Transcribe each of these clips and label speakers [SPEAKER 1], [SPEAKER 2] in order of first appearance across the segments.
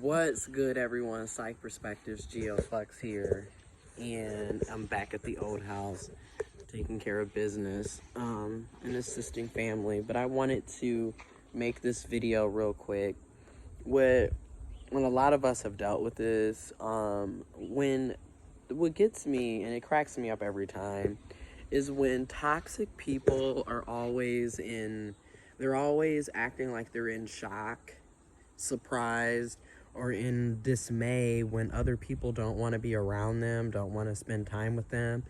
[SPEAKER 1] What's good, everyone? Psych Perspectives, giofvcks here, and I'm back at the old house taking care of business and assisting family. But I wanted to make this video real quick. When a lot of us have dealt with this, when what gets me, and it cracks me up every time, is when toxic people are they're always acting like they're in shock, surprised, or in dismay when other people don't want to be around them, don't want to spend time with them.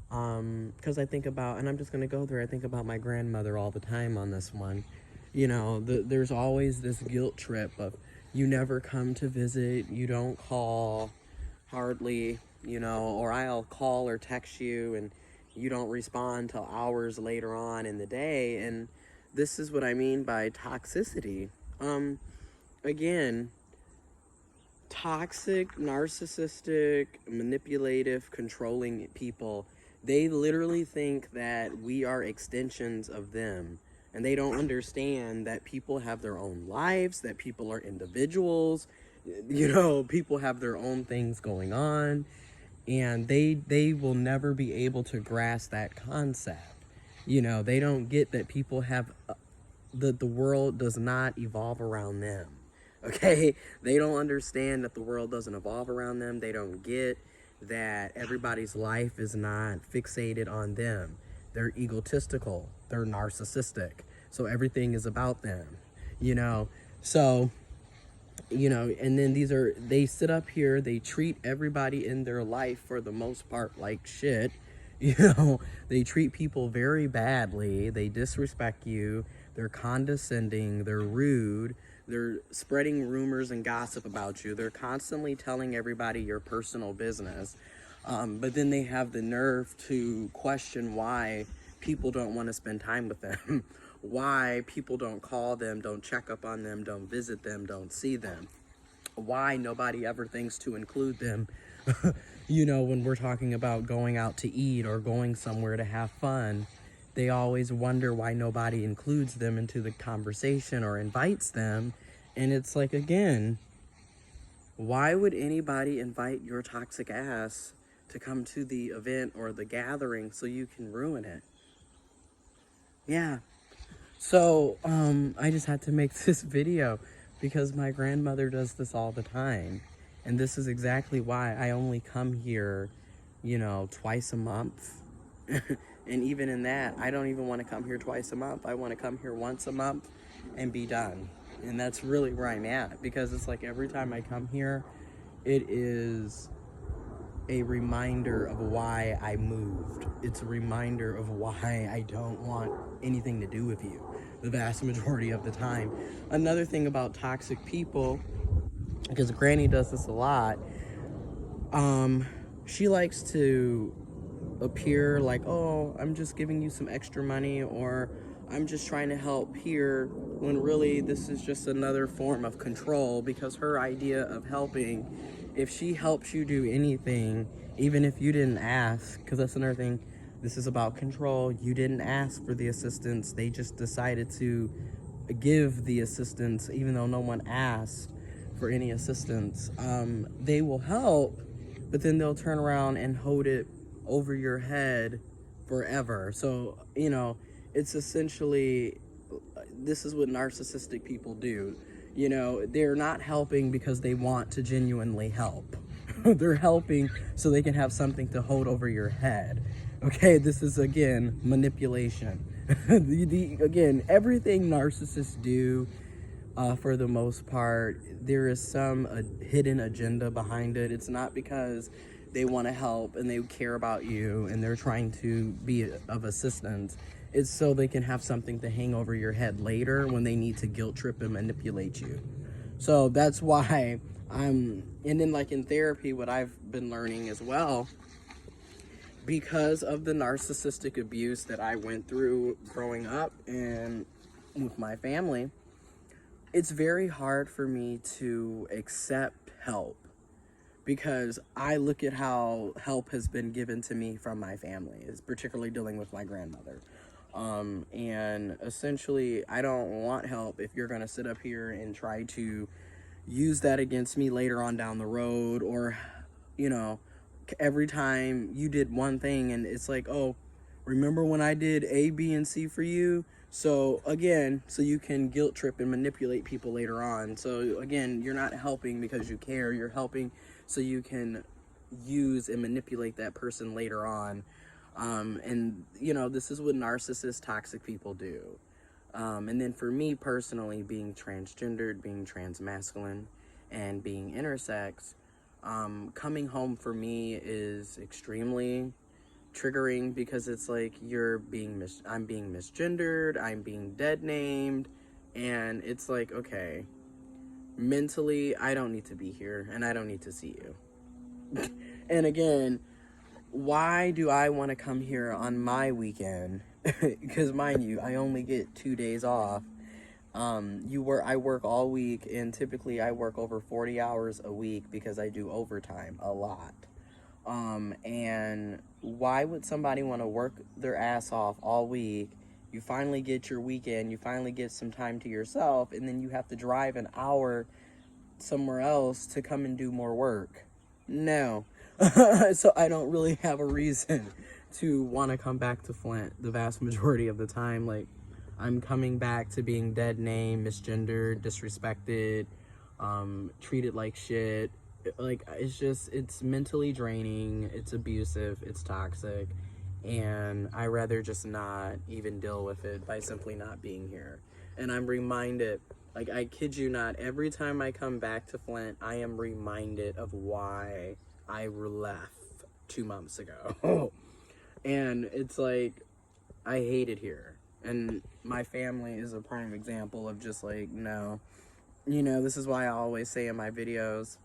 [SPEAKER 1] Because I think about, and I'm just going to go there, I think about my grandmother all the time on this one. You know, there's always this guilt trip of you never come to visit, you don't call hardly, or I'll call or text you and you don't respond till hours later on in the day. And this is what I mean by toxicity. Again, toxic, narcissistic, manipulative, controlling people, they literally think that we are extensions of them. And they don't understand that people have their own lives, that people are individuals, people have their own things going on. And they will never be able to grasp that concept. They don't get that people have, the world does not evolve around them. Okay, they don't understand that the world doesn't evolve around them. They don't get that everybody's life is not fixated on them. They're egotistical, they're narcissistic, so everything is about them, so, and then they sit up here, they treat everybody in their life for the most part like shit. They treat people very badly, they disrespect you, they're condescending, they're rude, they're spreading rumors and gossip about you. They're constantly telling everybody your personal business. But then they have the nerve to question why people don't want to spend time with them. Why people don't call them, don't check up on them, don't visit them, don't see them. Why nobody ever thinks to include them, when we're talking about going out to eat or going somewhere to have fun. They always wonder why nobody includes them into the conversation or invites them. And it's like, again, why would anybody invite your toxic ass to come to the event or the gathering so you can ruin it? Yeah. So, I just had to make this video because my grandmother does this all the time. And this is exactly why I only come here, twice a month. And even in that, I don't even want to come here twice a month. I want to come here once a month and be done. And that's really where I'm at, because it's like every time I come here, it is a reminder of why I moved. It's a reminder of why I don't want anything to do with you the vast majority of the time. Another thing about toxic people, because Granny does this a lot, she likes to appear like, oh, I'm just giving you some extra money, or I'm just trying to help here, when really this is just another form of control. Because her idea of helping, if she helps you do anything, even if you didn't ask, because that's another thing, this is about control. You didn't ask for the assistance, they just decided to give the assistance even though no one asked for any assistance. They will help, but then they'll turn around and hold it over your head forever. So, it's essentially, this is what narcissistic people do. They're not helping because they want to genuinely help. They're helping so they can have something to hold over your head. Okay, this is, again, manipulation. Again, everything narcissists do, for the most part, there is some hidden agenda behind it. It's not because they want to help and they care about you and they're trying to be of assistance. It's so they can have something to hang over your head later when they need to guilt trip and manipulate you. So that's why and then like in therapy, what I've been learning as well, because of the narcissistic abuse that I went through growing up and with my family, it's very hard for me to accept help, because I look at how help has been given to me from my family, is particularly dealing with my grandmother. And essentially, I don't want help if you're going to sit up here and try to, use that against me later on down the road, or, you know, every time you did one thing and it's like, oh, remember when I did A, B, and C for you? So again, so you can guilt trip and manipulate people later on. So again, you're not helping because you care, you're helping so you can use and manipulate that person later on. And you know, this is what narcissist toxic people do. And then for me personally, being transgendered, being transmasculine, and being intersex, coming home for me is extremely triggering, because it's like I'm being misgendered, I'm being dead named, and it's like, okay, mentally I don't need to be here and I don't need to see you. And again, why do I want to come here on my weekend? Because mind you, I only get 2 days off. I work all week, and typically I work over 40 hours a week because I do overtime a lot. And why would somebody want to work their ass off all week? You finally get your weekend, you finally get some time to yourself, and then you have to drive an hour somewhere else to come and do more work. No. So I don't really have a reason to want to come back to Flint the vast majority of the time. Like, I'm coming back to being dead named, misgendered, disrespected, treated like shit. Like, it's mentally draining, it's abusive, it's toxic, and I rather just not even deal with it by simply not being here. And I'm reminded, like, I kid you not, every time I come back to Flint, I am reminded of why I left 2 months ago. And it's like, I hate it here. And my family is a prime example of just like, no. You know, this is why I always say in my videos,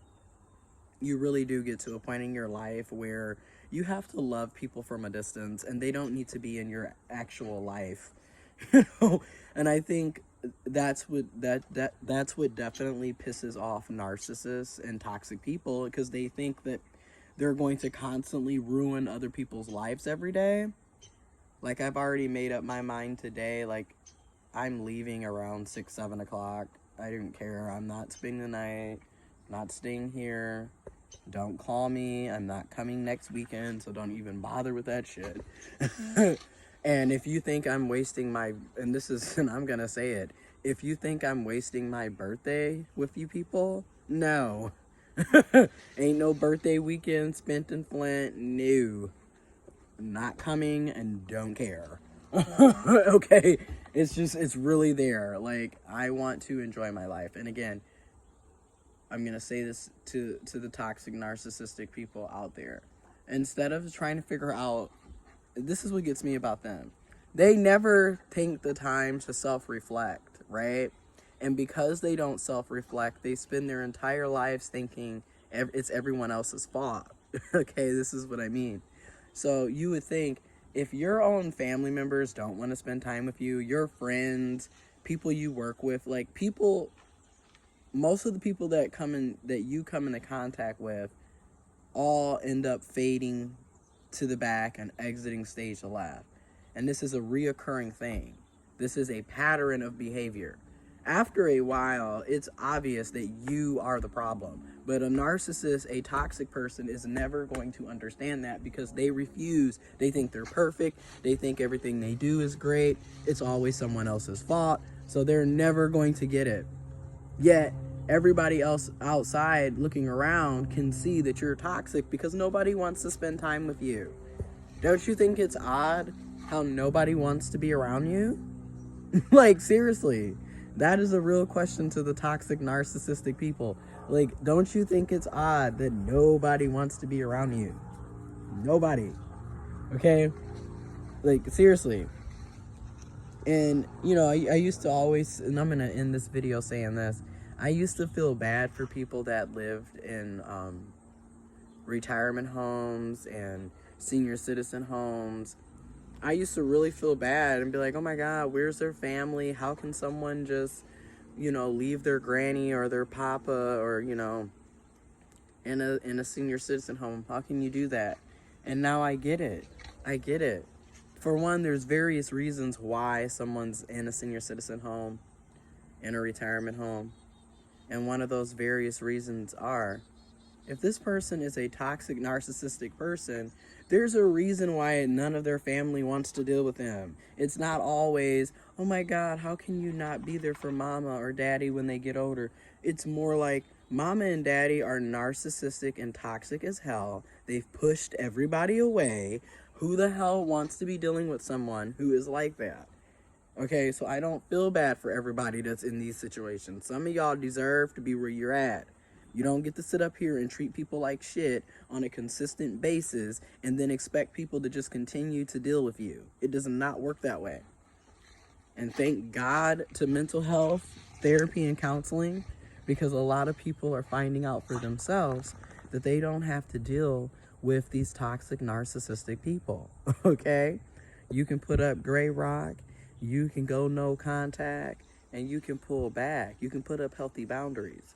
[SPEAKER 1] you really do get to a point in your life where you have to love people from a distance, and they don't need to be in your actual life. You know? And I think that's what definitely pisses off narcissists and toxic people, because they think that they're going to constantly ruin other people's lives every day. Like, I've already made up my mind today, like, I'm leaving around 6-7 o'clock. I don't care. I'm not spending the night, not staying here. Don't call me. I'm not coming next weekend, so don't even bother with that shit. And if you think I'm wasting and I'm gonna say it, if you think I'm wasting my birthday with you people, no. Ain't no birthday weekend spent in Flint. No. Not coming and don't care. Okay? It's really there. Like, I want to enjoy my life. And again, I'm going to say this to the toxic, narcissistic people out there. Instead of trying to figure out, this is what gets me about them. They never take the time to self-reflect, right? And because they don't self-reflect, they spend their entire lives thinking it's everyone else's fault. Okay, this is what I mean. So you would think, if your own family members don't want to spend time with you, your friends, people you work with, like, most of the people that you come into contact with all end up fading to the back and exiting stage left. And this is a reoccurring thing. This is a pattern of behavior. After a while, it's obvious that you are the problem. But a narcissist, a toxic person, is never going to understand that, because they refuse. They think they're perfect. They think everything they do is great. It's always someone else's fault. So they're never going to get it. Yet, everybody else outside looking around can see that you're toxic, because nobody wants to spend time with you. Don't you think it's odd how nobody wants to be around you? Like, seriously. That is a real question to the toxic, narcissistic people. Like, don't you think it's odd that nobody wants to be around you? Nobody. Okay? Like, seriously. And, you know, I used to always, and I'm going to end this video saying this, I used to feel bad for people that lived in retirement homes and senior citizen homes. I used to really feel bad and be like, oh my God, where's their family? How can someone just, you know, leave their granny or their papa, or, you know, in a senior citizen home? How can you do that? And now I get it. I get it. For one, there's various reasons why someone's in a senior citizen home, in a retirement home. And one of those various reasons are, if this person is a toxic, narcissistic person, there's a reason why none of their family wants to deal with them. It's not always, oh my God, how can you not be there for mama or daddy when they get older? It's more like, mama and daddy are narcissistic and toxic as hell. They've pushed everybody away. Who the hell wants to be dealing with someone who is like that? Okay, so I don't feel bad for everybody that's in these situations. Some of y'all deserve to be where you're at. You don't get to sit up here and treat people like shit on a consistent basis and then expect people to just continue to deal with you. It does not work that way. And thank God to mental health, therapy, and counseling, because a lot of people are finding out for themselves that they don't have to deal with these toxic, narcissistic people. Okay? You can put up gray rock, you can go no contact, and you can pull back. You can put up healthy boundaries.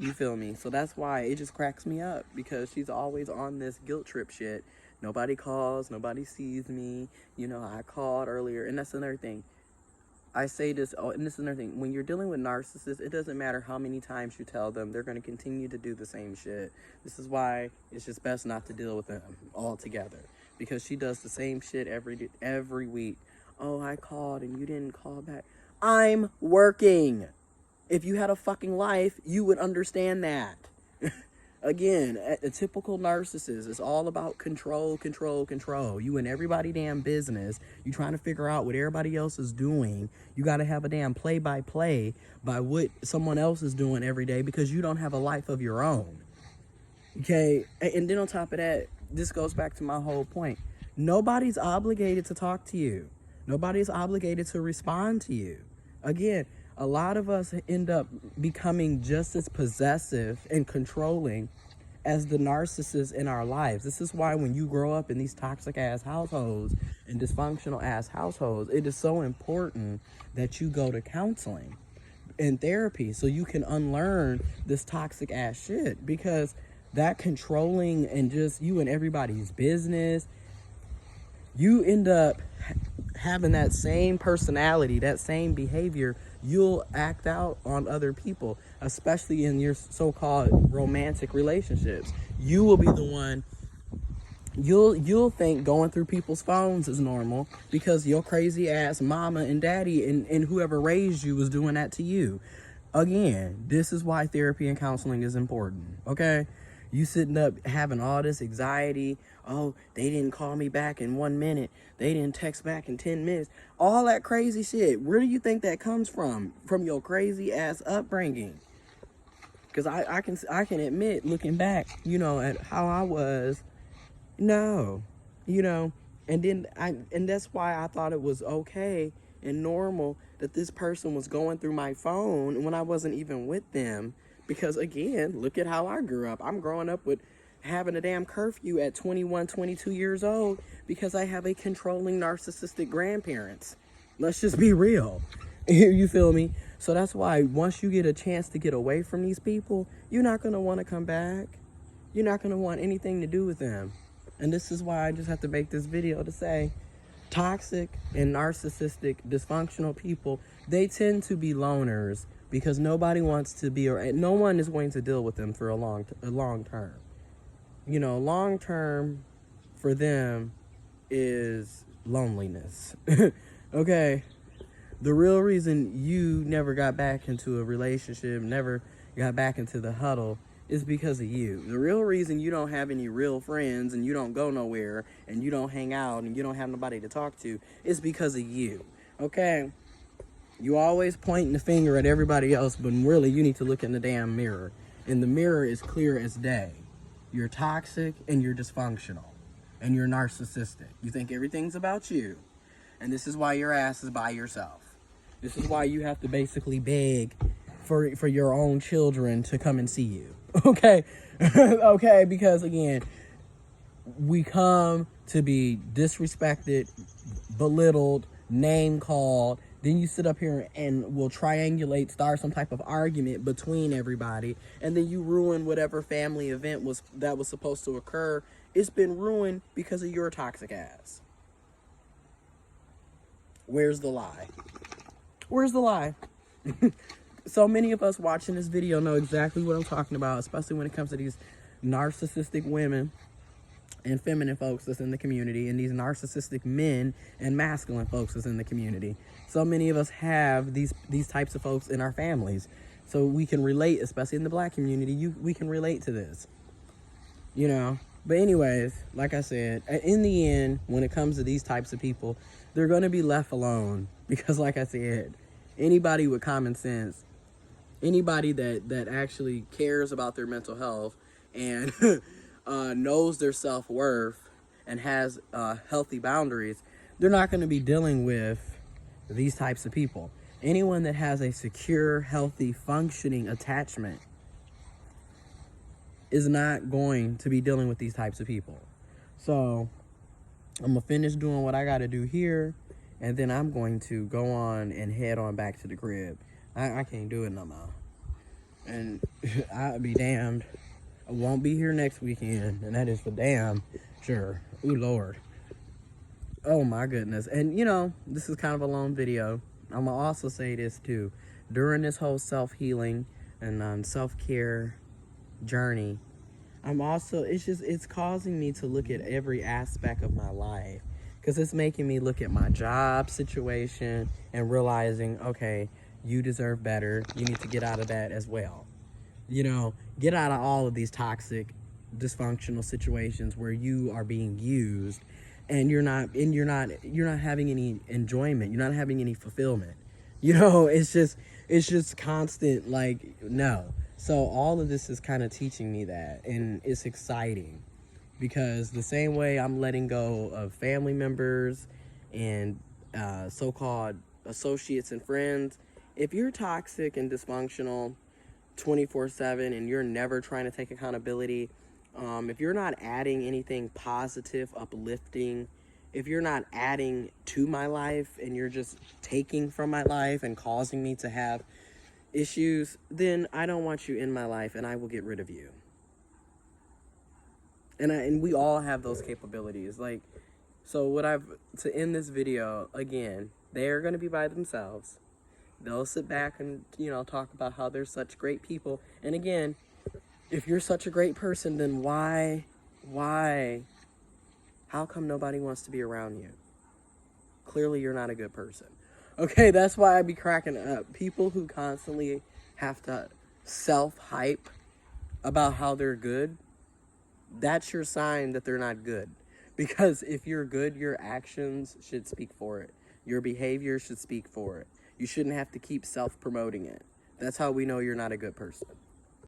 [SPEAKER 1] You feel me? So that's why it just cracks me up, because she's always on this guilt trip shit. Nobody calls, nobody sees me. You know, I called earlier, and that's another thing. I say this, and this is another thing. When you're dealing with narcissists, it doesn't matter how many times you tell them, they're going to continue to do the same shit. This is why it's just best not to deal with them altogether, because she does the same shit every week. Oh, I called and you didn't call back. I'm working. If you had a fucking life, you would understand that. Again, a typical narcissist is all about control, control, control. You in everybody damn business. You trying to figure out what everybody else is doing. You got to have a damn play-by-play by what someone else is doing every day, because you don't have a life of your own. Okay? And then on top of that, this goes back to my whole point. Nobody's obligated to talk to you. Nobody's obligated to respond to you. Again, a lot of us end up becoming just as possessive and controlling as the narcissists in our lives. This is why when you grow up in these toxic ass households and dysfunctional ass households, it is so important that you go to counseling and therapy so you can unlearn this toxic ass shit, because that controlling and just you and everybody's business, you end up having that same personality, that same behavior you'll act out on other people, especially in your so-called romantic relationships. You will be the one, you'll think going through people's phones is normal because your crazy ass mama and daddy and whoever raised you was doing that to you. Again, this is why therapy and counseling is important, okay? You sitting up having all this anxiety. Oh, they didn't call me back in 1 minute. They didn't text back in 10 minutes. All that crazy shit. Where do you think that comes from? From your crazy ass upbringing. Because I can admit, looking back, you know, at how I was, no, you know, and that's why I thought it was okay and normal that this person was going through my phone when I wasn't even with them. Because again, look at how I grew up. I'm growing up with having a damn curfew at 21, 22 years old because I have a controlling narcissistic grandparents. Let's just be real. You feel me? So that's why once you get a chance to get away from these people, you're not going to want to come back. You're not going to want anything to do with them. And this is why I just have to make this video to say, toxic and narcissistic, dysfunctional people, they tend to be loners because nobody wants to be, or no one is going to deal with them for a long term. You know, long term for them is loneliness. Okay? The real reason you never got back into a relationship, never got back into the huddle, is because of you. The real reason you don't have any real friends and you don't go nowhere and you don't hang out and you don't have nobody to talk to is because of you. Okay? You always pointing the finger at everybody else, but really you need to look in the damn mirror. And the mirror is clear as day. You're toxic and you're dysfunctional and you're narcissistic. You think everything's about you. And this is why your ass is by yourself. This is why you have to basically beg for your own children to come and see you. Okay? Okay, because again, we come to be disrespected, belittled, name called. Then you sit up here and will triangulate, start some type of argument between everybody, and then you ruin whatever family event was supposed to occur. It's been ruined because of your toxic ass. Where's the lie? Where's the lie? so many of us watching this video know exactly what I'm talking about, especially when it comes to these narcissistic women and feminine folks that's in the community, and these narcissistic men and masculine folks that's in the community. So many of us have these types of folks in our families, so we can relate, especially in the black community. We can relate to this, you know. But anyways, like I said, in the end, when it comes to these types of people, they're going to be left alone, because like I said, anybody with common sense, anybody that actually cares about their mental health and knows their self-worth and has healthy boundaries, they're not going to be dealing with these types of people. Anyone that has a secure, healthy, functioning attachment is not going to be dealing with these types of people. So I'm gonna finish doing what I gotta do here, and then I'm going to go on and head on back to the crib. I can't do it no more. And I'll be damned, I won't be here next weekend, and that is for damn sure. Ooh, Lord. Oh my goodness. And you know, this is kind of a long video. I'm gonna also say this too. During this whole self-healing and self-care journey, it's causing me to look at every aspect of my life, because it's making me look at my job situation and realizing, okay, you deserve better. You need to get out of that as well. You know, get out of all of these toxic, dysfunctional situations where you are being used and you're not having any enjoyment. You're not having any fulfillment. You know, it's just constant, like, no. So all of this is kind of teaching me that, and it's exciting, because the same way I'm letting go of family members and so-called associates and friends, if you're toxic and dysfunctional 24/7 and you're never trying to take accountability, if you're not adding anything positive, uplifting, if you're not adding to my life and you're just taking from my life and causing me to have issues, then I don't want you in my life, and I will get rid of you. And we all have those capabilities. Like, so to end this video, again, they're going to be by themselves. They'll sit back and, you know, talk about how they're such great people. And again, if you're such a great person, then why, how come nobody wants to be around you? Clearly you're not a good person. Okay, that's why I be cracking up. People who constantly have to self-hype about how they're good, that's your sign that they're not good. Because if you're good, your actions should speak for it. Your behavior should speak for it. You shouldn't have to keep self-promoting it. That's how we know you're not a good person.